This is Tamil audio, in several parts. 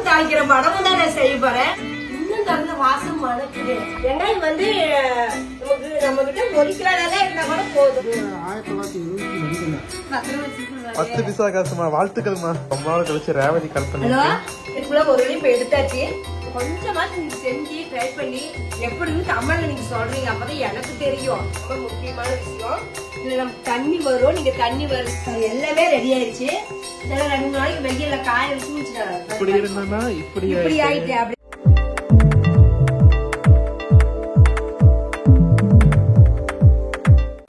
தாளிக்கிற படமும் தான் நான் செய்ய போறேன். இன்னும் நல்ல வாசம் மணக்குது. வெங்காயம் வந்து நம்ம கிட்ட 1 கிலோ இருந்தா கூட போதும். 10 பைசா காசுமா. வாழ்த்துக்கள்மா. ரொம்ப நாள் கழிச்சு ரேவதி கால் பண்ணி. இதுக்குள்ள ஒரு வழி இப்ப எடுத்தாச்சு. கொஞ்சமா நீங்க செஞ்சு ட்ரை பண்ணி எப்படின்னு கமெண்ட்ல நீங்க சொல்றீங்க. அப்பதான் எனக்கு தெரியும். ரொம்ப முக்கியமான விஷயம். இதுல நமக்கு தண்ணி வரும். நீங்க தண்ணி வரும் எல்லாமே ரெடி ஆயிடுச்சு. இதெல்லாம் 2 நாளைக்கு வெயில்ல காய வச்சு இப்படி இருந்தா இப்படி ஆயிட்டு அப்படி.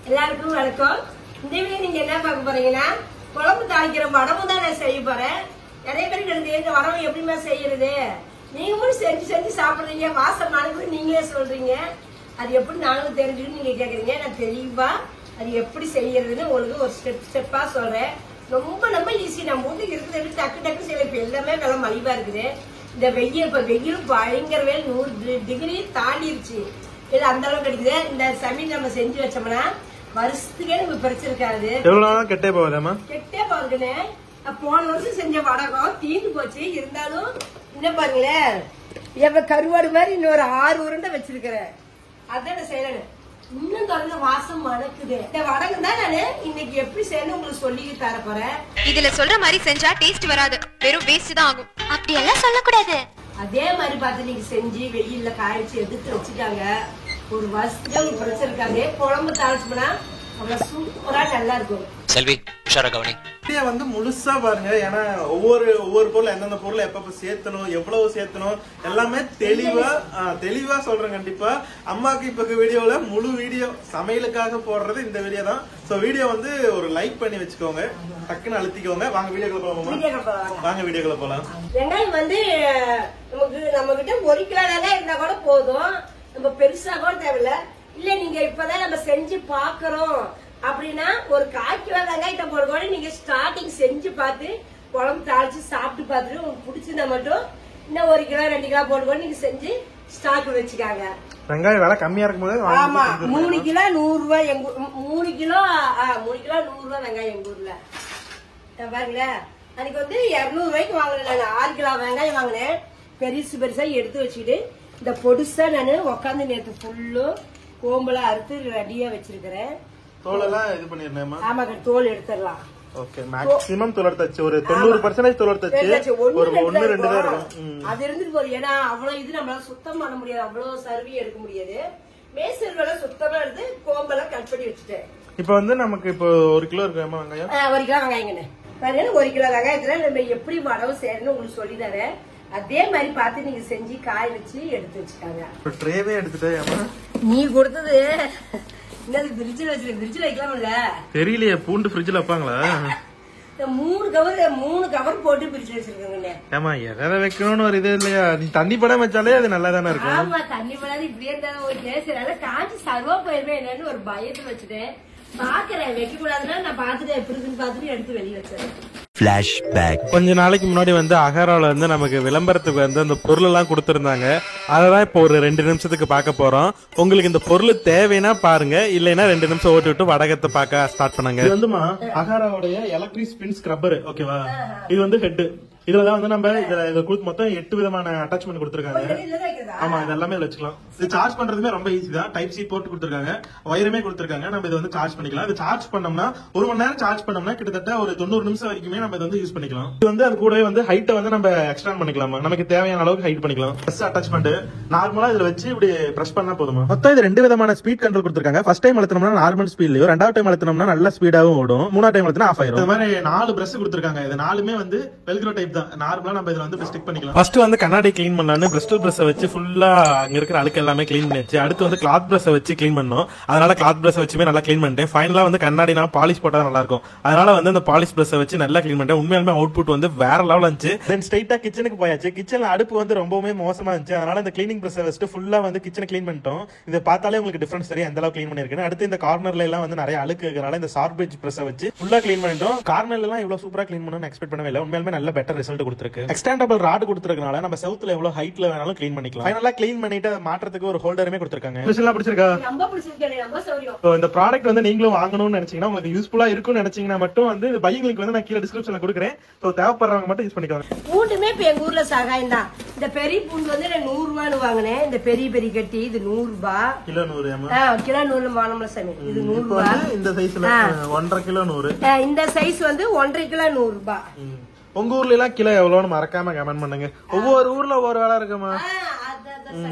எல்லாருக்கும் வணக்கம். இந்த வீடியோ நீங்க என்ன பார்க்க போறீங்கன்னா குழம்பு தாளிக்கிற வடமும் தான் நான் செய்ய போறேன். நிறைய பேருக்கு எனக்கு தெரிஞ்ச வடமும் எப்படிமா செய்யறது, நீங்களும் செஞ்சு சாப்பிடுறீங்க, வாசம் மணக்குது நீங்களே சொல்றீங்க. அது எப்படி நானும் தெரிஞ்சுன்னு நீங்க கேக்குறீங்க. நான் தெளிவா அது எப்படி செய்யறதுன்னு உங்களுக்கு ஒரு ஸ்டெப்பா சொல்றேன். ரொம்ப ஈஸி. நம்ம வீட்டுக்கு இருக்குது டக்கு செய்யல. இப்ப எல்லாமே விலை மலிவா இருக்குது. இந்த வெயில் பயங்கர வெயில் 100 டிகிரி தாண்டிருச்சு. இல்ல அந்த அளவுக்கு கிடைக்குது. இந்த சமையல் நம்ம செஞ்சு வச்சோம்னா வருஷத்துக்கே நமக்கு பிரச்சிருக்காது. கெட்டே போகுதுமா. கெட்டே போகுதுன்னு போன வருஷம் செஞ்ச வடகம் தீந்து போச்சு. இருந்தாலும் என்ன பாருங்களேன், எவ்வளவு கருவாடு மாதிரி இன்னொரு 6 உருண்டை வச்சிருக்கிறேன். அதான் செய்யணும். இன்னும் தொடர்ந்து வாசம் மணக்குது. இந்த வடகம் தான் நானு இன்னைக்கு எப்படி செய்யணும் உங்களுக்கு சொல்லி தர போறேன். இதுல சொல்ற மாதிரி செஞ்சா டேஸ்ட் வராது, வெறும் வேஸ்ட் தான் ஆகும். அப்படி எல்லாம் சொல்லக்கூடாது. அதே மாதிரி பார்த்து நீங்க செஞ்சு வெயில்ல காய்ச்சி எடுத்து வச்சுக்காங்க. ஒரு வருஷத்துக்கு உங்களுக்கு பிரச்சிருக்காது. குழம்பு தாளிச்சோம்னா அவ்வளவு சூப்பரா நல்லா இருக்கும். செல்வி உஷாரா கவனி. வந்து முழுசா பாருங்க. ஏன்னா ஒவ்வொரு பொருள் எந்தெந்த பொருள் எப்ப சேர்த்தணும், எவ்வளவு சேர்த்தணும் எல்லாமே தெளிவா சொல்றேன். கண்டிப்பா அம்மாக்கு இப்ப வீடியோல முழு வீடியோ சமையலுக்காக போடுறது இந்த வீடியோ தான். சோ வீடியோ வந்து ஒரு லைக் பண்ணி வச்சுக்கோங்க, டக்குன்னு அழுத்திக்கோங்க. வாங்க வீடியோக்குள்ள போலாமா? வாங்க வீடியோக்குள்ள போலாம். வெங்காயம் வந்து நம்ம கிட்ட 1 கிலோ இருந்தா கூட போதும். நம்ம பெருசா கூட தேவையில்ல. இல்ல நீங்க இப்பதான் நம்ம செஞ்சு பாக்குறோம் அப்படின்னா ஒரு 1/4 கிலோ வெங்காயத்தை போட நீங்க ஸ்டார்டிங் செஞ்சு பார்த்து குழம்பு தாளிச்சு சாப்பிட்டு பார்த்துட்டு உங்களுக்கு பிடிச்சிருந்தா மட்டும் இன்னும் 1 கிலோ 2 கிலோ போட நீங்க செஞ்சு ஸ்டாக் வச்சுக்காங்க. வெங்காயம் விலை கம்மியா இருக்கும் போது ஆமா 3 கிலோ 100 ரூபாய். 3 கிலோ 100 ரூபாய் வெங்காயம் எங்க ஊர்ல பாருங்களேன். அன்னைக்கு வந்து 200 ரூபாய்க்கு வாங்கினேன். 6 கிலோ வெங்காயம் வாங்கினேன். பெருசா எடுத்து வச்சுக்கிட்டு இந்த பொடுசா நானு உக்காந்து நேற்று ஃபுல்லும் கோம்பெல்லாம் அறுத்து ரெடியா வச்சிருக்கிறேன். தோலெல்லாம் இது பண்ணிருந்தேமா? ஆமா, தோல் எடுத்துடலாம். ஓகே, மேக்ஸிமம் தோல் எடுத்தாச்சு. ஒரு 90% தோல் எடுத்தாச்சு. ஒரு 1-2 தான் இருக்கும். அது இருந்துட்டு போகுது. ஏன்னா அவ்வளவு இது நம்மளால சுத்தம் பண்ண முடியாது. அவ்வளவு சர்வி எடுக்க முடியாது. மேசல்ல சுத்தமா எடுத்து கோம்பெல்லாம் கட் பண்ணி வச்சுட்டேன். இப்ப வந்து நமக்கு இப்போ 1 கிலோ இருக்குமா வெங்காயம்? 1 கிலோ வெங்காயங்கண்ணே. 1 கிலோ வெங்காயத்துல நம்ம எப்படி வடவு செய்யணும்னு உங்களுக்கு சொல்லி தரேன். அதே மாதிரி பார்த்து நீங்க செஞ்சு காய வச்சு எடுத்து வச்சுக்காங்க. ட்ரேவே எடுத்துட்டேன். நீ கொடுத்தது என்னது ஃப்ரிட்ஜ்ல வச்சிருக்க? ஃப்ரிட்ஜ்ல வைக்கலாம்ல? தெரியலையே. பூண்டு ஃப்ரிட்ஜ்ல வைப்பாங்களா? 3 கவர் போட்டு ஃப்ரிட்ஜ்ல வச்சிருக்கீங்க. ஏமா எதை வைக்கணும்னு ஒரு இது இல்லையா? நீ தண்ணி படம் வச்சாலே அது நல்லா தானே இருக்கும். ஆமா, தண்ணி படாது இப்படியே இருந்தாலும் ஓகே. சரி, அதெல்லாம் காஞ்சி சர்வா போயிருமே என்னன்னு ஒரு பயத்துல வச்சுட்டேன். பாக்குறேன் வைக்க கூடாதுன்னா நான் பாத்துட்டு எப்படி இருக்குன்னு பாத்துட்டு எடுத்து வெளியே வச்சேன். கொஞ்ச நாளைக்கு முன்னாடி வந்து அகரால வந்து நமக்கு விளம்பரத்துக்கு வந்து அந்த பொருள் எல்லாம் கொடுத்திருந்தாங்க. அததான் இப்போ ஒரு 2 நிமிஷத்துக்கு பார்க்க போறோம். உங்களுக்கு இந்த பொருள் தேவைன்னா பாருங்க, இல்லைன்னா 2 நிமிஷம் ஓட்டி விட்டு வடகத்தை பார்க்க ஸ்டார்ட் பண்ணுங்க. இது வந்துமா அகராவுடைய எலக்ட்ரிக் ஸ்பின் ஸ்க்ரப்பர். ஓகேவா? இது வந்து ஹெட். இதுலதான் வந்து நம்ம இதுல மொத்தம் 8 விதமான அட்டாச்மெண்ட் கொடுத்திருக்காங்க. ஆமா, இது எல்லாமே வச்சுக்கலாம். இது சார்ஜ் பண்றதுமே ரொம்ப ஈஸி தான். டைப் சி போட்டு கொடுத்திருக்காங்க, ஒயருமே கொடுத்திருக்காங்க. நம்ம இதை வந்து சார்ஜ் பண்ணிக்கலாம். இது சார்ஜ் பண்ணோம்னா 1 மணி நேரம் சார்ஜ் பண்ணோம்னா கிட்டத்தட்ட ஒரு 90 நிமிஷம் வரைக்குமே நம்ம இதை வந்து யூஸ் பண்ணிக்கலாம். இது வந்து அது கூடவே வந்து ஹைட்டை வந்து நம்ம எக்ஸ்டெண்ட் பண்ணிக்கலாம். நமக்கு தேவையான அளவுக்கு ஹைட் பண்ணிக்கலாம். பிரஸ் அட்டாச்மெண்ட் நார்மலா இதுல வச்சு இப்படி பிரஸ் பண்ணா போதுமா. மொத்தம் இது 2 விதமான ஸ்பீட் கண்ட்ரோல் கொடுத்திருக்காங்க. ஃபர்ஸ்ட் டைம் அழுத்தினோம்னா நார்மல் ஸ்பீட்லயோ, 2வது டைம் அழுத்தினோம்னா நல்ல ஸ்பீடாவும் ஓடும், 3வது டைம் அழுத்தினா ஆஃப் ஆயிரும். இந்த மாதிரி 4 பிரஷ் கொடுத்திருக்காங்க. இது 4மே வந்து வெல்க்ரோ டைப் தான். நார்மலா நம்ம இதுல வந்து ஸ்டிக் பண்ணிக்கலாம். ஃபர்ஸ்ட் வந்து கண்ணாடி க்ளீன் பண்ணலாம்னு பிரிஸ்டல் பிரஷ் வச்சு ஃபுல்லா அங்க இருக்கிற அழுக்கு எல்லாமே க்ளீன் பண்ணிச்சு. அடுத்து வந்து கிளாத் பிரஷ் வச்சு க்ளீன் பண்ணோம். அதனால கிளாத் பிரஷ் வச்சுமே நல்லா க்ளீன் பண்ணிட்டேன். ஃபைனலா வந்து கண்ணாடி நான் பாலிஷ் போட்டா நல்லா இருக்கும். அதனால வந்து அந்த பாலிஷ் பிரஷ் வச்சு நல்லா க்ளீன் பண்ணிட்டேன். உண்மையாலுமே அவுட்புட் வந்து வேற லெவல் இருந்துச்சு. தென் ஸ்ட்ரைட்டா கிச்சனுக்கு போயாச்சு. கிச்சன்ல அடுப்பு வந்து ரொம்பவே மோசமா இருந்துச்சு. அதனால இந்த கிளீனிங் பிரஷ் வச்சுட்டு ஃபுல்லா வந்து கிச்சனை க்ளீன் பண்ணிட்டோம். இதை பார்த்தாலே உங்களுக்கு டிஃபரன்ஸ் தெரியும் எந்த அளவுக்கு க்ளீன் பண்ணிருக்கேன். அடுத்து இந்த கார்னர்ல எல்லாம் வந்து நிறைய அழுக்கு இருக்கனால இந்த சார்பேஜ் பிரஷ் வச்சு ஃபுல்லா க்ளீன் பண்ணிட்டோம். கார்னர்ல எல்லாம் இவ்வளவு சூப்பரா க்ளீன் பண்ணணும்னு எக்ஸ்பெக்ட் பண்ணவே இல்லை. உண்மையாலுமே நல்ல பெட்டர் ரிசல்ட் கொடுத்துருக்கு. எக்ஸ்டெண்டபிள் ராட் கொடுத்துருக்கனால நம்ம செவுத்துல எவ்வளவு ஹைட்ல வேணாலும் க்ளீன் பண்ணிக்கலாம். ஃபைனலா க்ளீன் பண்ணிட்டு மாற்றத்துக்கு ஒரு ஹோல்டருமே கொடுத்துருக்காங்க. ஸ்பெஷலா பிடிச்சிருக்கா? ரொம்ப பிடிச்சிருக்கு, ரொம்ப சௌரியம். சோ இந்த ப்ராடக்ட் வந்து நீங்களும் வாங்கணும்னு நினைச்சீங்கன்னா, உங்களுக்கு யூஸ்ஃபுல்லா இருக்கும்னு நினைச்சீங்கன்னா மட்டும் வந்து பையிங் லிங்க் வந்து நான் கீழே டிஸ்கிரிப்ஷன்ல கொடுக்குறேன். சோ தேவைப்படுறவங்க மட்டும் யூஸ் பண்ணிக்கோங்க. பூண்டுமே இப்ப எங்க ஊர்ல சகாயம் தான். இந்த பெரிய பூண்டு வந்து நான் 100 ரூபான்னு வாங்கினேன். இந்த பெரிய பெரிய கட்டி இது 100 ரூபாய் கிலோ 100. கிலோ 100 வாங்கணும்ல சாமி. இது 100 ரூபாய். இந்த சைஸ்ல 1.5 கிலோ 100. இந்த சைஸ் வந்து 1.5 கிலோ 100 ரூபாய். உங்க ஊர்ல எல்லாம் கிலோ எவ்வளவுன்னு மறக்காம கமெண்ட் பண்ணுங்க. ஒவ்வொரு ஊர்ல ஒவ்வொரு வேலை இருக்குமா.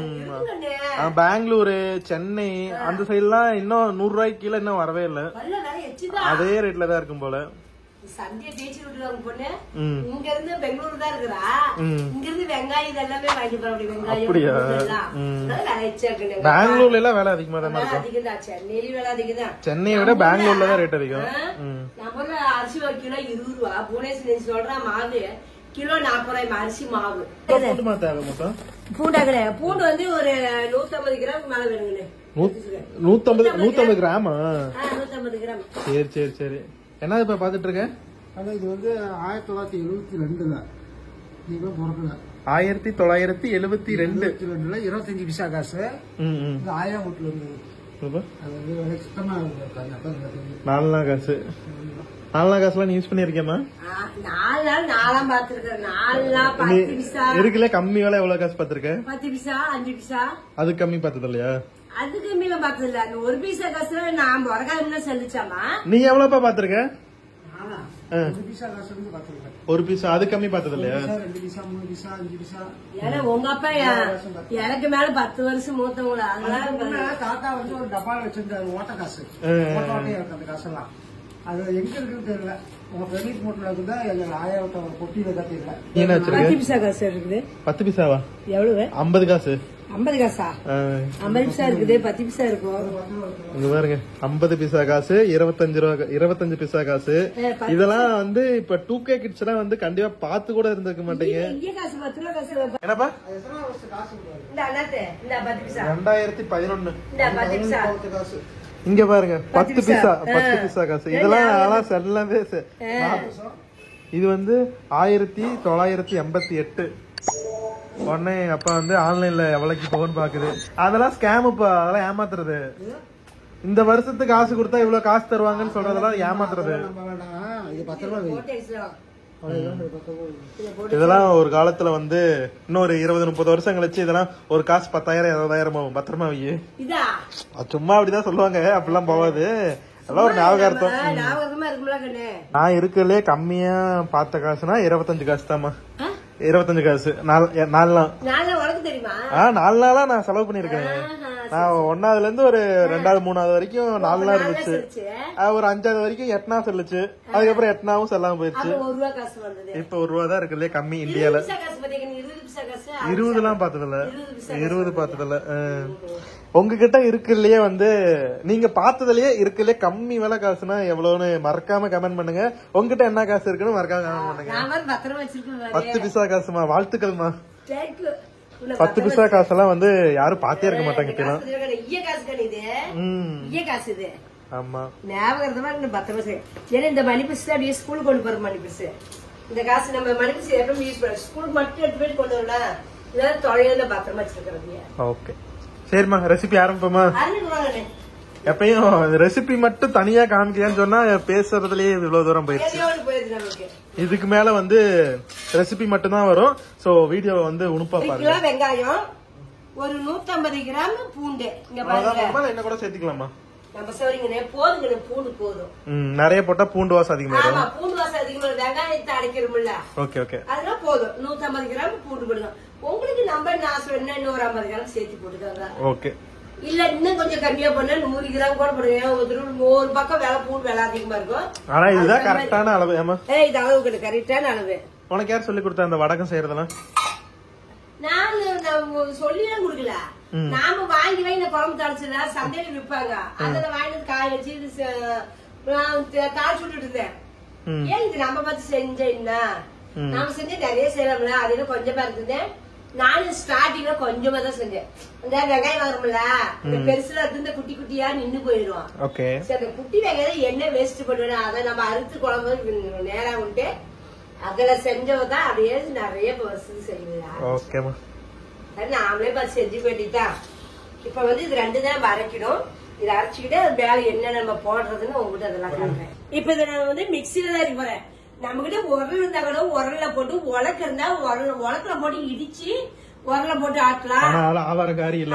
பெங்களூரு, சென்னை அந்த சைடு எல்லாம் இன்னும் 100 ரூபாய்க்கு கீழே இன்னும் வரவே இல்ல. அதே ரேட்ல தான் இருக்கும் போல. சந்தியா தேய்ச்சி விட்டுருவாங்க பொண்ணு. இங்க இருந்து பெங்களூர் தான் இருக்கிறா. இங்க இருந்து வெங்காயம் இதெல்லாமே வாங்கி போற. வெங்காயம் பெங்களூர்ல எல்லாம் வேலை அதிகமா தான் இருக்கும். அதிகம். சென்னையில வேலை அதிகம் தான். சென்னையை விட பெங்களூர்ல தான் ரேட் அதிகம். நம்ம அரிசி ஒரு கிலோ 20 ரூபா. புவனேஸ்வரி சொல்றா மாவு கிலோ 40 ரூபாய் அரிசி மாவு. பூண்டா கிடையாது. பூண்டு வந்து ஒரு 150 கிராம் மேல வேணுங்க. 150 கிராமா? 150 கிராம். சரி சரி சரி. என்ன இப்ப பாத்துட்டு இருக்க? இது வந்து 1972ல நீங்க பிறக்கல. 1972 25 பைசா காசு. இது 1000 வீட்டுல இருந்து. அது வந்து சுத்தமா 4 காசு. 4 காசுலாம் நீ யூஸ் பண்ணிருக்கேமா? 4 நாள் நாலாம் பாத்துருக்கேன். 4 நாள் 10 பைசா இருக்குல்ல. கம்மி வேலை எவ்வளவு காசு பாத்துருக்க? 10 பைசா 5 பைசா. அது கம்மி பார்த்தது இல்லையா? அது கம்மியில பார்த்தது இல்ல. அந்த 1 பைசா காசுல நான் உரகாலம் செல்லுச்சாமா. நீ எவ்வளவுப்பா பாத்துருக்க? 1 பைசா காசு வந்து பாத்துருக்கேன். 1 பைசா. அது கம்மி பார்த்தது இல்லையா? 2 பைசா 3 பைசா 5 பைசா. ஏன்னா உங்க அப்பா எனக்கு மேல 10 வருஷம் மூத்தவங்கள. அதனால தாத்தா வந்து ஒரு டப்பால வச்சிருந்தாரு ஓட்ட காசு. ஓட்டையா இருக்கு அந்த காசெல்லாம். அது எங்க இருக்குன்னு தெரியல. உங்க பெரிய மூட்டில இருந்தா 1000 பொட்டியில கட்டிருக்க. என்ன வச்சிருக்க? 10 பைசா காசு இருக்குது. 10 பைசாவா? எவ்வளவு? 50 காசு. 50 காசா? 50 பைசா இருக்குது. 10 பைசா இருக்கும். இங்க பாருங்க. 50 பைசா காசு, 25 பைசா காசு. இதெல்லாம் வந்து இப்ப 2K கிட்ஸ் எல்லாம் வந்து கண்டிப்பா பாத்து கூட இருந்திருக்க மாட்டீங்க. இங்க காசு 10 ரூபா காசு. என்னப்பா? இந்த அண்ணாத்தே இந்த 10 பைசா. 2011. இந்த 10 பைசா காசு. இங்க பாருங்க. 10 பைசா. 10 பைசா காசு. இதெல்லாம் செல்லவே. இது வந்து 1988. உடனே அப்பா வந்து ஆன்லைன்ல எவ்வளவுக்கு போன் பாக்குது. அதெல்லாம் ஸ்கேமுப்பா. அதெல்லாம் ஏமாத்துறது. இந்த வருஷத்துக்கு காசு கொடுத்தா இவ்வளவு காசு தருவாங்கன்னு சொல்றதெல்லாம் ஏமாத்துறது. இது 10 ரூபாய். இதெல்லாம் ஒரு காலத்துல வந்து இன்னொரு 20-30 வருஷம் கழிச்சு இதெல்லாம் ஒரு காசு 10,000 20,000 ஆகும். பத்திரமா வையே. சும்மா அப்படிதான் சொல்லுவாங்க. அப்படிலாம் போவாது. அதெல்லாம் ஒரு ஞாபகார்த்தம். நான் இருக்கலே கம்மியா பார்த்த காசுனா 25 காசு தாமா. 25 காசு. 4 நாள். 4 நாளா நான் செலவு பண்ணிருக்கேன். நான் 1ஆவதுல இருந்து ஒரு 2ஆவது 3ஆவது வரைக்கும் 4 நாள் இருந்துச்சு. ஒரு 5ஆவது வரைக்கும் 8 நாள் செல்லுச்சு. அதுக்கப்புறம் 8 நாவும் செல்லாம போயிடுச்சு. இப்ப 1 ரூபா தான் இருக்குல்ல கம்மி இந்தியால. 20 எல்லாம் பார்த்ததில்ல. 20 பார்த்ததில்ல. உங்ககிட்ட இருக்குல்லயே வந்து நீங்க பார்த்ததுலயே இருக்குல்ல கம்மி விலை காசுனா எவ்வளவுன்னு மறக்காம கமெண்ட் பண்ணுங்க. உங்ககிட்ட என்ன காசு இருக்குன்னு மறக்காம கமெண்ட் பண்ணுங்க. 10 பைசா காசுமா. வாழ்த்துக்கள்மா. 10 பைசா காசெல்லாம் வந்து யாரும் பாத்தே இருக்க மாட்டாங்க. ஆமா ஞாபகம் 10 பைசா. ஏன்னா இந்த மணி பீஸ் அப்படியே ஸ்கூல் கொண்டு போற மணி பீஸ். இந்த காசு நம்ம மணி பீஸ் எப்பவும் யூஸ் பண்ண ஸ்கூல் மட்டும் எடுத்து போயிட்டு கொண்டு வரலாம். இதெல்லாம் தொலைல பத்திரமா வச்சிருக்கிறது. ஓகே சரிம்மா. ரெசிபி ஆரம்பிப்போமா? எப்பயும் ரெசிபி மட்டும் தனியா காமிக்கலான்னு சொன்னா பேசுறதுலயே இவ்வளவு தூரம் போயிடுச்சு. இதுக்கு மேல வந்து ரெசிபி மட்டும் தான் வரும். சோ வீடியோ வந்து உணுப்பா பாருங்க. வெங்காயம் ஒரு 150 கிராம் பூண்டு. இங்க பாருங்க. என்ன கூட சேர்த்துக்கலாமா? நம்ம சொல்றீங்க போதுங்க. பூண்டு போதும். நிறைய போட்டா பூண்டு வாசம் அதிகமா இருக்கும். பூண்டு வாசம் அதிகமா வெங்காயத்தை அடைக்கிறோம்ல. Okay okay. அதெல்லாம் போதும். 150 கிராம் பூண்டு போடுங்க. உங்களுக்கு நம்ம நான் சொன்ன இன்னொரு 50 கிராம் சேர்த்து போட்டுக்காங்க. ஓகே. இல்ல இன்னும் கொஞ்சம் கம்மியா பண்ண 100 கிராம் கூட போடுங்க. ஒரு பக்கம் விலை பூண்டு விலை அதிகமா இருக்கும். ஆனா இதுதான் கரெக்டான அளவு. ஏமா இது அளவு கரெக்டான அளவு. உனக்கு யார் சொல்லி கொடுத்தா அந்த வடகம் செய்யறதெல்லாம்? நான் சொல்லிலாம் கொடுக்கல. நாம வாங்கி இந்த குழம்பு தாளிச்சுனா சந்தையில விற்பாங்க. அதுல வாங்கி காய வச்சு தாளிச்சு விட்டுட்டு இருந்தேன். ஏன் இது நம்ம பார்த்து செஞ்சேன்னா நாம செஞ்ச நிறைய செய்யலாம்ல. அதுல கொஞ்சமா இருந்தேன். நானும் ஸ்டார்டிங்ல கொஞ்சமா தான் செஞ்சேன். இந்த வெங்காயம் வரும்ல இந்த பெருசுல இருந்து குட்டி குட்டியா நின்னு போயிடும். அந்த குட்டி வெங்காயம் என்ன வேஸ்ட் பண்ணுவேன். அதை நம்ம அறுத்து குழம்பு நேரா விட்டு அதுல செஞ்சவதான் அப்படியே நிறைய வருஷம் செய்வா. ஓகேமா, நாமளே பார்த்து செஞ்சு வேண்டிதான். இப்ப வந்து இது 2 தான் அரைக்கணும். இதை அரைச்சுக்கிட்டு வேலை என்ன நம்ம போடுறதுன்னு உங்ககிட்ட அதெல்லாம் சொல்றேன். இப்ப இதை நான் வந்து மிக்சியில தான் இருக்க போறேன். நம்ம கிட்ட உரல் இருந்தா கூட உரல்ல போட்டு உலக்க இருந்தா உலக்கல போட்டு இடிச்சு உரல போட்டு ஆட்டலாம். ஆவாத காரியம்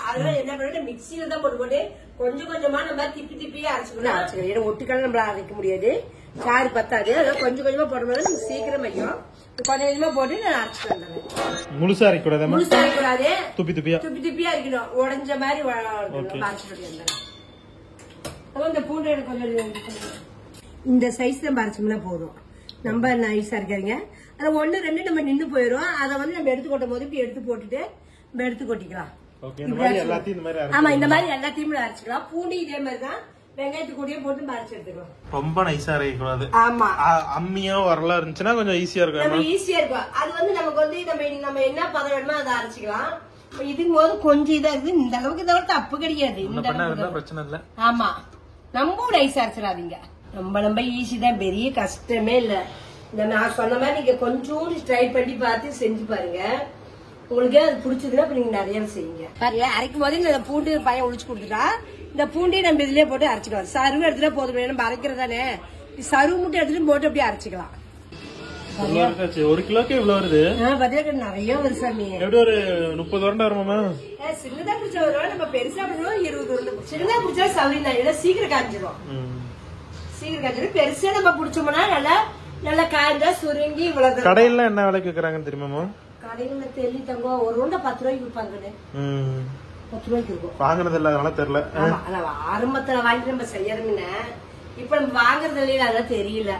அதெல்லாம் என்ன பண்ணிட்டு மிக்சியில தான் போட்டு கொஞ்சம் கொஞ்சமா நம்ம திப்பி அரைச்சுக்கணும். ஒட்டுக்கால நம்மள அரைக்க முடியாது, சாறு பத்தாது. அதெல்லாம் கொஞ்சம் கொஞ்சமா போடும்போது நம்ம சீக்கிரம் வைக்கும். கொஞ்சம் கொஞ்சமா போட்டு நான் அரைச்சிட்டு வந்துடுறேன். முழுசா அரைக்கூடாது, முழுசா அரைக்கூடாது, துப்பி துப்பியா இருக்கணும். உடஞ்ச மாதிரி அரைச்சிட்டு வந்துடுறேன். இந்த பூண்டு எனக்கு கொஞ்சம் இந்த சைஸ் நம்ம அரைச்சோம்னா போதும். நம்ம நைஸா இருக்காருங்க. அதை 1 2 நம்ம நின்று போயிடும். அதை வந்து நம்ம எடுத்து கொட்டும் போது இப்படி எடுத்து போட்டுட்டு நம்ம எடுத்து கொட்டிக்கலாம். ஆமா, இந்த மாதிரி எல்லாத்தையும் அரைச்சிக்கலாம். பூண்டி இதே மாதிரிதான் வெங்காயத்து கூடயே போட்டு அரைச்சு எடுத்துக்கலாம். ரொம்ப நைஸா அரைக்கக்கூடாது. ஆமா, அம்மியோ வரலாம் இருந்துச்சுன்னா கொஞ்சம் ஈஸியா இருக்கும். நம்ம ஈஸியா இருக்கும். அது வந்து நமக்கு வந்து நம்ம என்ன பதம் வேணுமோ அதை அரைச்சிக்கலாம். இதுக்கு போது கொஞ்சம் இதா இருக்கு. இந்த அளவுக்கு தவிர தப்பு கிடையாது. இந்த பிரச்சனை இல்ல. ஆமா, நம்ம நைஸ் அரைச்சிடாதீங்க. நம்ம ஈஸி தான், பெரிய கஷ்டமே இல்ல. இந்த நான் சொன்ன மாதிரி நீங்க கொஞ்சம் ட்ரை பண்ணி பார்த்து செஞ்சு பாருங்க. உங்களுக்கு அது பிடிச்சதுன்னா நீங்க நிறைய செய்யுங்க. பாருங்க, அரைக்கும் போது இந்த பூண்டு பையன் உழிச்சு கொடுத்துட்டா இந்த பூண்டையும் நம்ம இதுலயே போட்டு அரைச்சிக்கலாம். சருவு எடுத்துட்டா போதும், நம்ம அரைக்கிறதானே. சருவு மட்டும் எடுத்துட்டு போட்டு அப்படியே அரைச்சிக்கலாம். 1 கிலோக்கு இவ்வளவு வருது. நிறைய வருது சாமி. எப்படி ஒரு 30 வருடம் வருமாமா? சின்னதா பிடிச்ச வருவா. நம்ம பெருசா பிடிச்சோம் 20 வருடம். சின்னதா பிடிச்சா சவுரி தான், சீக்கிரம் காஞ்சிடும். சீக்கிரம் காய்ச்சல். பெருசா நம்ம பிடிச்சோம்னா நல்லா காய்ஞ்சா சுருங்கி இவ்வளவு. கடையில என்ன விலைக்கு விற்கிறாங்கன்னு தெரியுமா? கடையில தெரியல தங்கம். ஒரு உருண்டை 10 ரூபாய்க்கு விற்பாங்க. 10 ரூபாய்க்கு இருக்கும். வாங்குறது இல்ல, அதனால தெரியல. ஆரம்பத்துல வாங்கி நம்ம செய்யறோம்னா இப்ப நம்ம வாங்குறது இல்லையா, அதெல்லாம் தெரியல.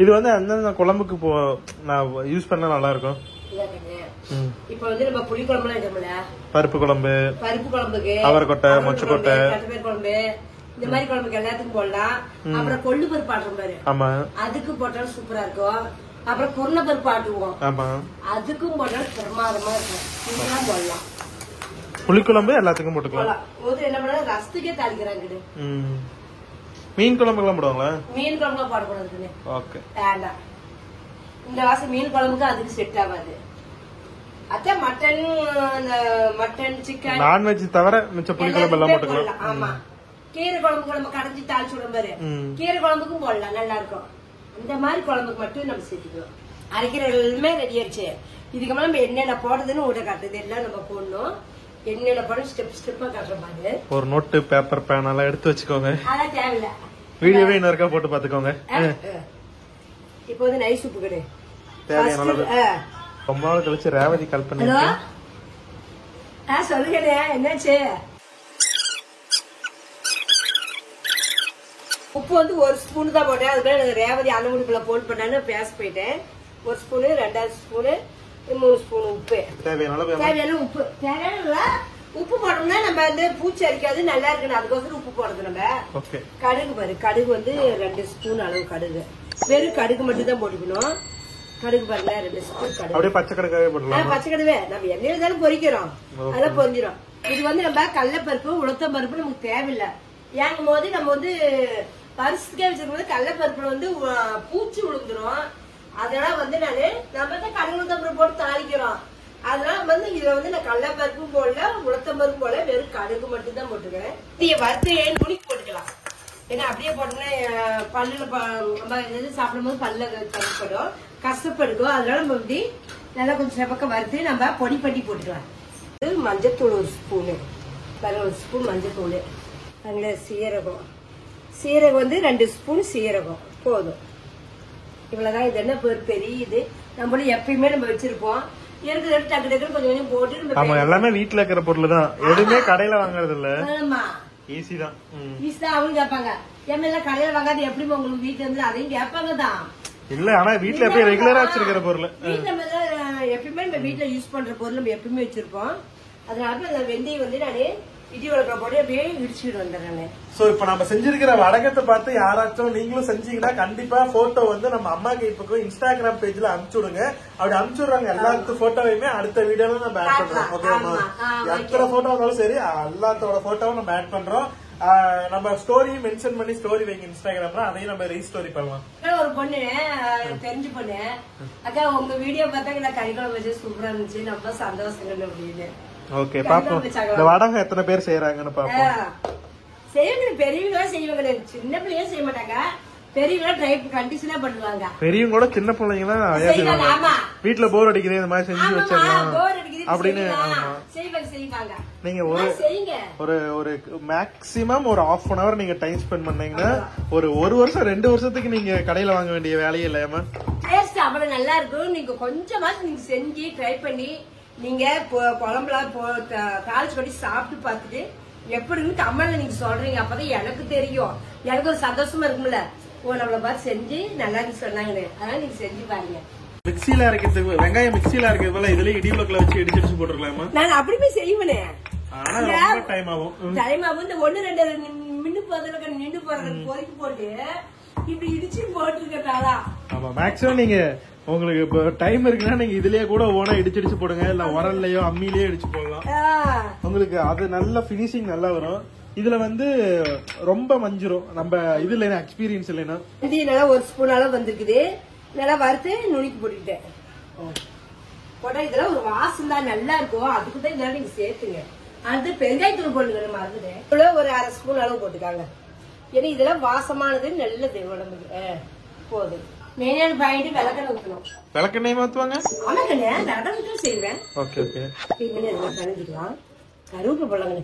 இது வந்து அந்த குழம்புக்கு நான் யூஸ் பண்ண நல்லா இருக்கும். இப்ப வந்து நம்ம புளி குழம்புலாம் வைக்கணும்ல, பருப்பு குழம்புக்கு அவரைக்கொட்டை, மொச்சக்கொட்டை, கட்டுப்பேர் குழம்பு, இந்த மாதிரி குழம்புக்கு எல்லாத்துக்கும் போடலாம். அப்புறம் கொள்ளு பருப்பு ஆட்டுறோம் பாரு, அதுக்கு போட்டாலும் சூப்பரா இருக்கும். அப்புறம் குருணை பருப்பு ஆட்டுவோம், அதுக்கும் போட்டாலும் பிரமாதமா இருக்கும். இதெல்லாம் போடலாம். புளிக்குழம்பு எல்லாத்துக்கும் போட்டுக்கலாம். என்ன பண்ண ரசத்துக்கே தாளிக்கிறாங்க. மீன் குழம்பு எல்லாம் போடுவாங்களா? மீன் குழம்புலாம் போடக்கூடாது, வேண்டாம். இந்த வாசம் மீன் குழம்புக்கு அதுக்கு செட் ஆகாது. அதான் மட்டன் சிக்கன் நான்வெஜ் தவிர மிச்ச புளிக்குழம்பு எல்லாம் போட்டுக்கலாம். ஆமா, கீரை குழம்புக்கு நம்ம கடைஞ்சி தாளிச்சு விடும் பாரு, கீரை குழம்புக்கும் போடலாம், நல்லா இருக்கும். இந்த மாதிரி குழம்புக்கு மட்டும் நம்ம சேர்த்துக்கணும். அரைக்கிற எல்லாமே ரெடி ஆயிடுச்சு. இதுக்கு மேல நம்ம என்னென்ன போடுறதுன்னு ஊட காட்டுறது எல்லாம் நம்ம போடணும். என்னென்ன போட ஸ்டெப்பா காட்டுற மாதிரி ஒரு நோட்டு, பேப்பர், பேன் எல்லாம் எடுத்து வச்சுக்கோங்க. அதெல்லாம் தேவையில்ல, வீடியோவே இன்னொருக்கா போட்டு பாத்துக்கோங்க. இப்ப வந்து நைஸ் உப்பு கடை தேவையான அளவு. ரொம்ப நாள் கழிச்சு ரேவதி கால் பண்ணிருக்கேன். சொல்லுங்க, என்னாச்சு? உப்பு வந்து 1 ஸ்பூன் தான் போட்டேன். அதுக்குள்ள எனக்கு ரேவதி அன்னமுடிப்புல போன் பண்ணான்னு பேச போயிட்டேன். 1 ஸ்பூனு, 2வது ஸ்பூனு, 3 ஸ்பூன் உப்பு. தேவையான உப்பு. தேவையான உப்பு போட்டோம்னா நம்ம வந்து பூச்சி அரிக்காது, நல்லா இருக்கணும். அதுக்கோசரம் உப்பு போடுறது. நம்ம கடுகு பாரு, கடுகு வந்து 2 ஸ்பூன் அளவு கடுகு. வெறும் கடுகு மட்டும் தான் போட்டுக்கணும். கடுகு பாருங்க, 2 ஸ்பூன் கடுகு. பச்சை கடுகாவே போடலாம். பச்சை கடுவே நம்ம எண்ணெயில தானே பொரிக்கிறோம், அதெல்லாம் பொரிஞ்சிடும். இது வந்து நம்ம கடலைப்பருப்பு, உளுத்தம் பருப்பு நமக்கு தேவையில்லை. ஏங்கும் போது நம்ம வந்து பரிசுக்கே வச்சிருக்கும் போது கடலைப்பருப்புல வந்து பூச்சி விழுந்துரும். அதெல்லாம் வந்து நம்ம தான் கடுகு உளுத்தம் போட்டு தாளிக்கிறோம். அதனால வந்து இதுல வந்து நான் கடலைப்பருப்பும் போடல, உளுத்தம் பருப்பும் போடல, வெறும் கடுகு மட்டும் தான் போட்டுக்கிறேன். இதை வறுத்து துணிக்கு போட்டுக்கலாம். ஏன்னா அப்படியே போட்டோம்னா பல்லுல நம்ம சாப்பிடும் போது பல்ல கஷ்டப்படும், கஷ்டப்படுக்கும். அதனால நம்ம இப்படி நல்லா கொஞ்சம் செப்பக்க வறுத்து நம்ம பொடி பண்ணி போட்டுக்கலாம். மஞ்சத்தூள் 1 ஸ்பூனு, 1 ஸ்பூன் மஞ்சத்தூள். அங்கே சீரகம் வந்து 2 ஸ்பூன் சீரகம் போதும். இவ்வளவுதான். இது என்ன பெரிய இது நம்மளும் எப்பயுமே நம்ம வச்சிருப்போம். டக்கு டக்குன்னு கொஞ்சம் கொஞ்சம் போட்டு நம்ம எல்லாமே வீட்டுல இருக்கிற பொருள் தான், எதுவுமே கடையில வாங்குறது இல்ல. ஆமா, ஈஸி தான். அவங்க கேட்பாங்க, எல்லாம் கடையில வாங்காது எப்படி உங்களுக்கு வீட்டுல இருந்து அதையும் கேட்பாங்க தான். இல்ல, ஆனா வீட்டுல எப்பயும் ரெகுலரா வச்சிருக்கிற பொருள், நம்ம எப்பயுமே நம்ம வீட்டுல யூஸ் பண்ற பொருள் நம்ம எப்பயுமே வச்சிருப்போம். அதனால வெந்தயம் வந்து நானே இடி வளர்க்க போட்டு அப்படியே இடிச்சுட்டு வந்துடுறேன். சோ இப்ப நம்ம செஞ்சிருக்கிற வடகத்தை பார்த்து யாராச்சும் நீங்களும் செஞ்சீங்கன்னா கண்டிப்பா போட்டோ வந்து நம்ம அம்மா கைப்புக்கும் இன்ஸ்டாகிராம் பேஜ்ல அனுப்பிச்சு விடுங்க. அப்படி அனுப்பிச்சு விடுறாங்க எல்லாத்து போட்டோவையுமே அடுத்த வீடியோல நம்ம ஆட் பண்றோம். ஓகேமா, எத்தனை போட்டோ வந்தாலும் சரி எல்லாத்தோட போட்டோவும் நம்ம ஆட் பண்றோம். நம்ம ஸ்டோரியும் மென்ஷன் பண்ணி ஸ்டோரி வைங்க இன்ஸ்டாகிராம்ல, அதையும் நம்ம ரீஸ்டோரி பண்ணலாம். ஒரு பொண்ணு தெரிஞ்ச பொண்ணு, அக்கா உங்க வீடியோ பார்த்தாங்க நான் கறிக்குழம்பு வச்சு சூப்பரா இருந்துச்சு, ரொம்ப சந்தோஷம் அப்படின்னு. ஓகே பாப்போம் இந்த வடகம் எத்தனை பேர் செய்யறாங்கன்னு பாப்போம். செய்வங்க பெரியவங்க செய்வாங்க, சின்ன பிள்ளைங்க செய்ய மாட்டாங்க, பெரியவங்க ட்ரை கண்டிஷனா பண்ணுவாங்க. பெரியவங்க கூட சின்ன பிள்ளைங்க தான் வீட்டுல போர் அடிக்குது இந்த மாதிரி செஞ்சு வச்சிடலாம் அப்படின்னு. செய்வாங்க. நீங்க ஒரு மேக்சிமம் ஒரு ½ an hour நீங்க டைம் ஸ்பெண்ட் பண்ணீங்கன்னா ஒரு வருஷம் 2 வருஷத்துக்கு நீங்க கடையில வாங்க வேண்டிய வேலையே இல்லையாமா. டேஸ்ட் அவ்வளவு நல்லா இருக்கும். நீங்க கொஞ்சமாச்சு நீங்க செஞ்சு ட்ரை பண்ணி நீங்க குழம்புலாம் தாளிச்சு கொட்டி சாப்பிட்டு பார்த்துட்டு எப்படின்னு கமெண்ட்ல நீங்க சொல்றீங்க, அப்பதான் எனக்கு தெரியும், எனக்கு ஒரு சந்தோஷமா இருக்கும்ல. நம்மள பார்த்து செஞ்சு நல்லா சொன்னாங்க, அதனால நீங்க செஞ்சு பாருங்க. மிக்சியில அரைக்கிறதுக்கு வெங்காயம் மிக்சியில அரைக்கிறது போல இதுல இடிவுலக்குள்ள வச்சு இடிச்சு போட்டுருக்கலாமா? நான் அப்படியே செய்வேனே. டைம் ஆகும் இந்த 1-2 மின்னு போதுல நின்று போறது பொறுக்கி போட்டு இப்படி இடிச்சு போட்டுருக்கா. ஆமா மேக்ஸிமம் நீங்க உங்களுக்கு இப்போ டைம் இருக்குன்னா நீங்க இதுலயே கூட ஓனா இடிச்சு போடுங்க, இல்ல உரல்லையோ அம்மிலயோ இடிச்சு போடலாம். உங்களுக்கு அது நல்ல பினிஷிங் நல்லா வரும். இதுல வந்து ரொம்ப மஞ்சிரும் நம்ம இது இல்லைன்னா எக்ஸ்பீரியன்ஸ் இல்லைன்னா. இது நல்லா 1 ஸ்பூன் அளவு வந்திருக்குது, நல்லா வறுத்து நுணுக்கி போட்டுக்கிட்டேன். போட்டா இதெல்லாம் ஒரு வாசம் தான் நல்லா இருக்கும், அதுக்குதான் இதெல்லாம் நீங்க சேர்த்துங்க. அது பெருங்காயத்தூள் போடுங்க மறந்துட்டேன், ஒரு ½ ஸ்பூன் அளவு போட்டுக்காங்க. ஏன்னா இதெல்லாம் வாசமானது நல்லது உடம்புக்கு. போதும் மெயினான பாயிண்ட் விளக்கெண்ணெய் ஊற்றணும். விளக்கெண்ணெய் ஊற்றுவாங்க? ஆமாங்கண்ணே, நடந்துட்டு செய்வேன். ஓகே ஓகே கலந்துக்கலாம். கருவேப்பிலை போடலாங்க,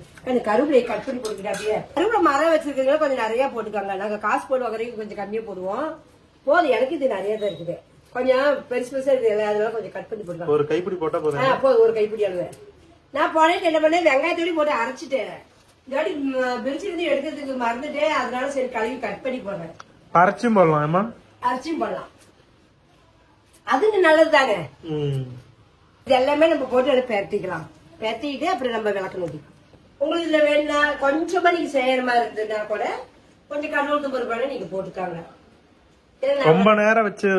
கருவேப்பிலையை கட் பண்ணி போட்டுக்கிட்டா அப்படியே. கருவேப்பிலை மரம் வச்சிருக்கீங்களா கொஞ்சம் நிறைய போட்டுக்காங்க, நாங்க காசு போடுவாங்க கொஞ்சம் கம்மியா போடுவோம். போதும், எனக்கு இது நிறைய தான் இருக்குது, கொஞ்சம் பெருசு பெருசா இருக்குது, அதனால கொஞ்சம் கட் பண்ணி போட்டுக்கலாம். ஒரு கைப்பிடி போட்டா போதும். போதும், ஒரு கைப்பிடி அளவு. நான் போனேன் என்ன பண்ணேன், வெங்காயத்தோடி போட்டு அரைச்சிட்டேன். இதாடி பிரிச்சிருந்து எடுக்கிறதுக்கு மறந்துட்டேன், அதனால சரி கழுவி கட் பண்ணி போடுறேன். அரைச்சும் போடலாம், அரைச்சும் போடலாம், அது நல்லது தாங்க. இது எல்லாமே நம்ம போட்டு அதை பெரட்டிக்கலாம். பெரட்டிட்டு அப்புறம் நம்ம விளக்கு ஊற்றிக்கலாம். உங்களுக்கு இதுல வேணும்னா கொஞ்சமா நீங்க செய்யற மாதிரி இருந்ததுன்னா கூட கொஞ்சம் கடவுள் பொறுப்பான நீங்க போட்டுக்காங்க. ரொம்ப நேரம் வச்சு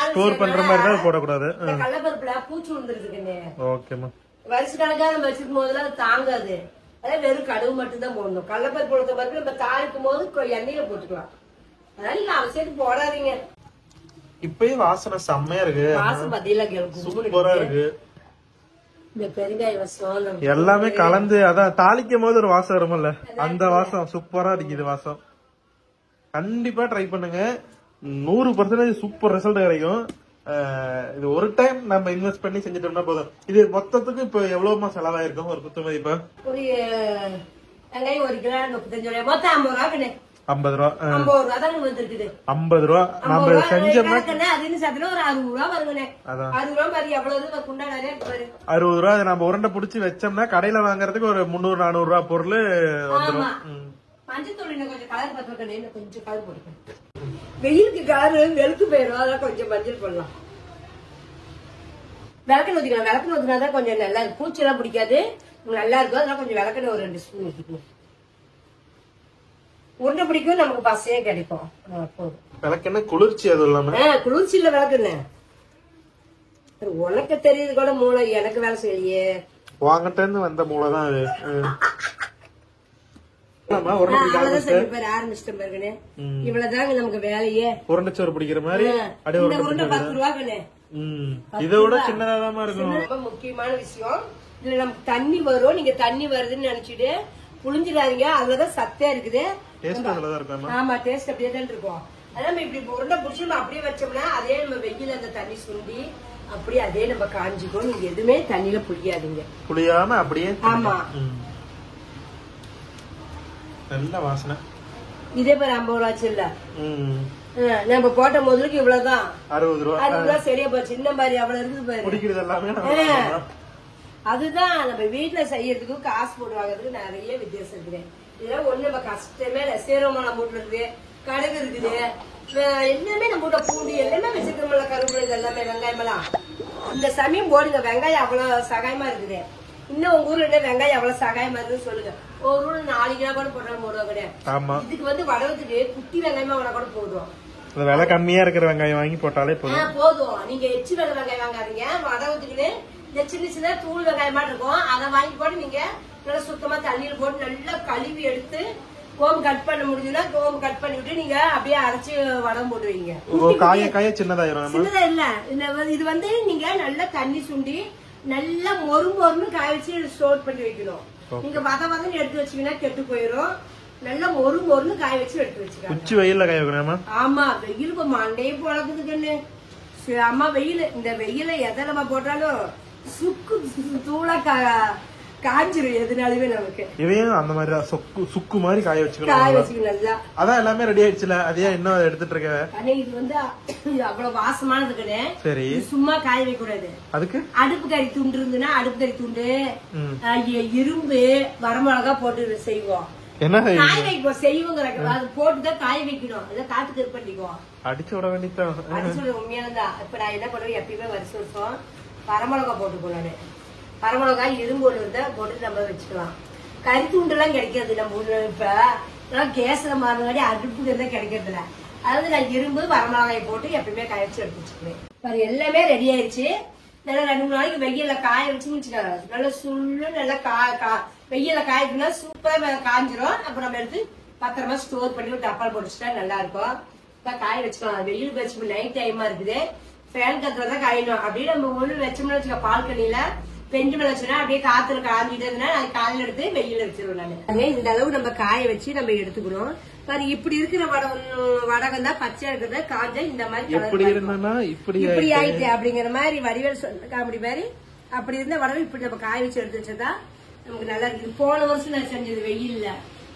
ஸ்டோர் பண்ற மாதிரி தான் போடக்கூடாது. கடலப்பருப்புல பூச்சி விழுந்துருக்குங்க. ஓகேமா. வருஷ கணக்கா நம்ம வச்சிருக்கும் போதெல்லாம் அது தாங்காது, அதாவது வெறும் கடுகு மட்டும் தான் போடணும். கடலப்பருப்பு உளுத்த பருப்பு நம்ம தாளிக்கும் போது எண்ணெயில போட்டுக்கலாம், அதனால நீங்க அவசியம் போடாதீங்க. இப்பயே வாசனை செம்மையா இருக்கு, வாசம் பதிலா சூப்பரா இருக்கு. இந்த பெருங்காய வாசம் எல்லாமே கலந்து அதான் தாளிக்கும் போது ஒரு வாசம் வரும்ல, அந்த வாசம் சூப்பரா இருக்குது வாசம். கண்டிப்பா ட்ரை பண்ணுங்க, 100% சூப்பர் ரிசல்ட் கிடைக்கும். இது ஒரு டைம் நம்ம இன்வெஸ்ட் பண்ணி செஞ்சுட்டோம்னா போதும். இது மொத்தத்துக்கு இப்ப எவ்வளவுமா செலவாயிருக்கும் ஒரு குத்து மதிப்பா? ஒரு வெங்காயம் 1 கிலோ 35 ரூபாய், மொத்தம் 50 ரூபா. 50 ரூபா. 50 ரூபா தான் வந்துருக்குது. 50 ரூபா நம்ம செஞ்சோம்னா அதுன்னு சாப்பிட்டு ஒரு 60 ரூபா வருங்கண்ணே. 60 ரூபா மாதிரி எவ்வளவு குண்டா நிறைய 60 ரூபா நம்ம உருண்டை பிடிச்சி வச்சோம்னா கடையில வாங்குறதுக்கு ஒரு 300-400 ரூபா பொருள் வந்துடும். மஞ்சத்தூள் கொஞ்சம் கலர் பார்த்துக்கணும், கொஞ்சம் கலர் போட்டுக்கணும். வெயிலுக்கு கலர் வெளுத்து போயிடும், அதெல்லாம் கொஞ்சம் மஞ்சள் போடலாம். விளக்கெண்ணெய் ஊற்றிக்கலாம், விளக்கெண்ணெய் ஊற்றினாதான் கொஞ்சம் நல்லா இருக்கும், பூச்செல்லாம் பிடிக்காது, நல்லா இருக்கும். அதெல்லாம் கொஞ்சம் விளக்கெண்ணெய் ஒரு 2 ஸ்பூன் ஊற்றிக்கணும். உருண்டை பிடிக்கும், நமக்கு பசையே கிடைக்கும். விளக்கெண்ணெய் குளிர்ச்சி, அது இல்லாம குளிர்ச்சி இல்ல விளக்கெண்ணெய். உனக்கு தெரியுது கூட மூளை, எனக்கு வேலை செய்யலையே. வாங்கிட்ட இருந்து வந்த மூளை தான் அது. இவ்வளவுதாங்க நமக்கு வேலையே. உருண்டைச்சோறு பிடிக்கிற மாதிரி உருண்டை 10 ரூபாய்க்குண்ணே. இதோட சின்னதாதான் இருக்கும். ரொம்ப முக்கியமான விஷயம், இதுல நமக்கு தண்ணி வரும். நீங்க தண்ணி வருதுன்னு நினைச்சிட்டு புளிஞ்சிடாதீங்க, அதுலதான் சத்தே இருக்குது. ஆமா, டேஸ்ட் அப்படியே தான் இருக்கும். அதான் நம்ம இப்படி உருண்டை புடிச்சு நம்ம அப்படியே வச்சோம்னா அதே நம்ம வெயில அந்த தண்ணி சுண்டி அப்படியே அதே நம்ம காஞ்சிக்கும். நீங்க எதுவுமே தண்ணியில புளியாதீங்க, புளியாம அப்படியே. ஆமா, நல்ல வாசனை. இதே மாதிரி 50 ரூபாச்சு இல்ல, நம்ம போட்ட முதலுக்கு இவ்வளவுதான் 60 ரூபா. 60 ரூபா சரியா போச்சு. இந்த மாதிரி அவ்வளவு இருக்குது பாரு. அதுதான் நம்ம வீட்டுல செய்யறதுக்கும் காசு போட்டு வாங்குறதுக்கு நிறைய வித்தியாசம் இருக்குது. இதெல்லாம் ஒண்ணு நம்ம கஷ்டமே இல்ல. சீரகம் நம்ம வீட்டுல இருக்குது, கடுகு இருக்குது, எல்லாமே நம்ம வீட்டுல பூண்டு எல்லாமே வச்சிருக்கோம்ல, கருவேப்பிலை இது எல்லாமே, வெங்காயம் எல்லாம். இந்த சமயம் போடுங்க, வெங்காயம் அவ்வளவு சகாயமா இருக்குது. இன்னும் உங்க ஊர்ல வெங்காயம் அவ்வளவு சகாயமா இருக்குன்னு சொல்லுங்க. ஒரு ஊர்ல 4 கிலோ கூட போட்டாலும் போடுவோம் கிடையாது. இதுக்கு வந்து வடவத்துக்கு குட்டி வெங்காயமா அவனை கூட போடுவோம். விலை கம்மியா இருக்கிற வெங்காயம் வாங்கி போட்டாலே போதும். நீங்க எச்சு வெள்ளை வெங்காயம் வாங்காதீங்க. வடவத்துக்குன்னு இந்த சின்ன சின்ன தூள் வெங்காயமா இருக்கும், அதை வாங்கி போட்டு நீங்க நல்லா சுத்தமா தண்ணியில போட்டு நல்லா கழுவி எடுத்து கோம்பு கட் பண்ண முடிஞ்சதுன்னா கோம்பு கட் பண்ணி விட்டு நீங்க அப்படியே அரைச்சு வடம் போட்டு வைங்க. காய காய சின்னதாயிரும். சின்னதா இல்ல, இது வந்து நீங்க நல்லா தண்ணி சுண்டி நல்லா மொறுன்னு காய வச்சு ஸ்டோர் பண்ணி வைக்கணும். நீங்க வதம் எடுத்து வச்சீங்கன்னா கெட்டு போயிரும். நல்லா மொறுன்னு காய வச்சு எடுத்து வச்சுக்கலாம். உச்சி வெயில்ல காய வைக்கணும். ஆமா, வெயில் மண்டையே போலக்குதுன்னு அம்மா வெயில். இந்த வெயில எதை நம்ம போட்டாலும் சுக்கு தூளா காஞ்சிரும் எதுனாலுமே நமக்கு. இவையும் அந்த மாதிரி சுக்கு மாதிரி காய வச்சுக்கலாம். காய வச்சுக்கணும் நல்லா. அதான் எல்லாமே ரெடி ஆயிடுச்சுல, அதையா இன்னும் எடுத்துட்டு இருக்க? இது வந்து அவ்வளவு வாசமானதுக்குன்னு சரி சும்மா காய வைக்க கூடாது. அதுக்கு அடுப்பு கறி துண்டு இருந்துன்னா அடுப்பு கறி துண்டு, இரும்பு, வரமிளகா போட்டு செய்வோம். என்ன காய வைப்போம் செய்வோங்கிற அது போட்டுதான் காய வைக்கணும். அதான் காத்து கருப்பட்டிக்குவோம். அடிச்சு விட வேண்டியதான். அடிச்சு விட உண்மையானதான். இப்ப நான் என்ன பண்ணுவேன், எப்பயுமே வருஷம் வரமிளகா போட்டுக்கணும். நானு வரமிளகா இரும்பு ஒண்ணு இருந்தா போட்டு நம்ம வச்சுக்கலாம். கறி துண்டு எல்லாம் கிடைக்காது நம்ம ஊர்ல. இப்ப கேஸ்ல மாறினாடி அடுப்புக்கு இருந்தா கிடைக்கிறது இல்ல. அதாவது நான் இரும்பு வரமிளகாயை போட்டு எப்பயுமே காய வச்சு எடுத்து வச்சுக்குவேன். எல்லாமே ரெடி ஆயிடுச்சு. நல்லா 2-3 நாளைக்கு வெயில காய வச்சுன்னு வச்சுக்கோங்க. நல்லா சுள்ளு நல்லா வெயில காய்க்குன்னா சூப்பரா காஞ்சிரும். அப்புறம் நம்ம எடுத்து பத்திரமா ஸ்டோர் பண்ணி ஒரு டப்பால் போட்டுச்சுட்டா நல்லா இருக்கும். காய வச்சுக்கலாம். வெயில் வச்சு நைட் டைமா இருக்குது. ஃபேன் காத்துலதான் காயணும். அப்படியே நம்ம ஒண்ணு வச்சோம்னு வச்சுக்க பால்கனியில பெஞ்சு மேல வச்சோம்னா அப்படியே காத்துல காஞ்சிட்டு இருந்தா அது காலையில எடுத்து வெயில வச்சிருவோம். நானு இந்த அளவு நம்ம காய வச்சு நம்ம எடுத்துக்கணும். பாரு, இப்படி இருக்கிற வடகம் தான் பச்சையா இருக்கிறத காஞ்சா இந்த மாதிரி இப்படி ஆயிட்டு அப்படிங்கிற மாதிரி வடிவேல் சொன்ன காமெடி மாதிரி. அப்படி இருந்த வடகம் இப்படி நம்ம காய வச்சு எடுத்து வச்சதா நமக்கு நல்லா இருக்கு. போன வருஷம் நான் செஞ்சது வெயில்ல.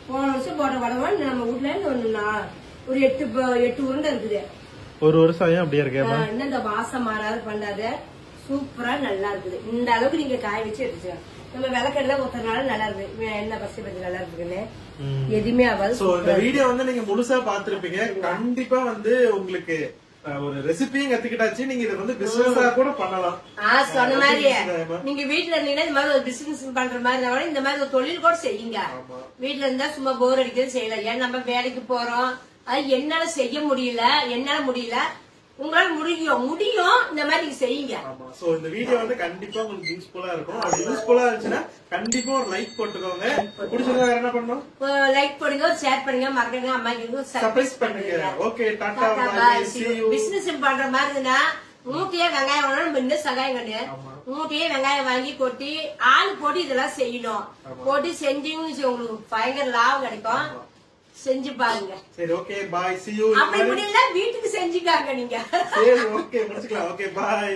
போன வருஷம் போட்ட வடகம் நம்ம வீட்டுல ஒரு 8 உருண்டை இருக்குது. ஒரு வருஷம் அப்படியே இருக்கு. இன்னும் இந்த வாசம் மாறாது பண்ணாத சூப்பரா நல்லா இருக்குது. இந்த அளவுக்கு நீங்க காய வச்சு எடுத்துச்சு. நம்ம விளக்கெல்லாம் ஒருத்தனால நல்லா இருக்கு. என்ன பசி பத்தி நல்லா இருக்குன்னு எதுவுமே ஆகாது. இந்த வீடியோ வந்து நீங்க முழுசா பாத்துருப்பீங்க. கண்டிப்பா வந்து உங்களுக்கு ஒரு ரெசிபியும் கத்துக்கிட்டாச்சு. நீங்க இதை வந்து பிசினஸா கூட பண்ணலாம். சொன்ன மாதிரி நீங்க வீட்டுல இருந்தீங்கன்னா இந்த மாதிரி ஒரு பிசினஸ் பண்ற மாதிரி இந்த மாதிரி ஒரு தொழில் கூட செய்யுங்க. வீட்டுல இருந்தா சும்மா போர் அடிக்கிறது செய்யலாம். ஏன் நம்ம வேலைக்கு போறோம், அது என்னால செய்ய முடியல, என்னால முடியல, உங்களால முடியும் இந்த மாதிரி செய்யுங்க. சோ இந்த வீடியோ வந்து கண்டிப்பா உங்களுக்கு யூஸ்ஃபுல்லா இருக்கும். அது யூஸ்ஃபுல்லா இருந்துச்சுன்னா கண்டிப்பா ஒரு லைக் போட்டுக்கோங்க. பிடிச்சிருந்தா என்ன பண்ணணும்? லைக் பண்ணுங்க, ஷேர் பண்ணுங்க, மறக்காம அம்மாக்கு சர்ப்ரைஸ் பண்ணுங்க. Okay, tata bye. பிசினஸ் பண்ற மாதிரி இருந்தா மூட்டையே வெங்காயம் வாங்கணும். இன்னும் சகாயம் கிடையாது. மூட்டையே வெங்காயம் வாங்கி கொட்டி ஆள் போட்டு இதெல்லாம் செய்யணும். போட்டு செஞ்சீங்கன்னு உங்களுக்கு பயங்கர லாபம் கிடைக்கும். செஞ்சு பாருங்க. சரி, ஓகே, பை, see you. அப்படி முடியல வீட்டுக்கு செஞ்சுக்காங்க நீங்க. சரி, ஓகே, முடிச்சுக்கலாம். Okay, by.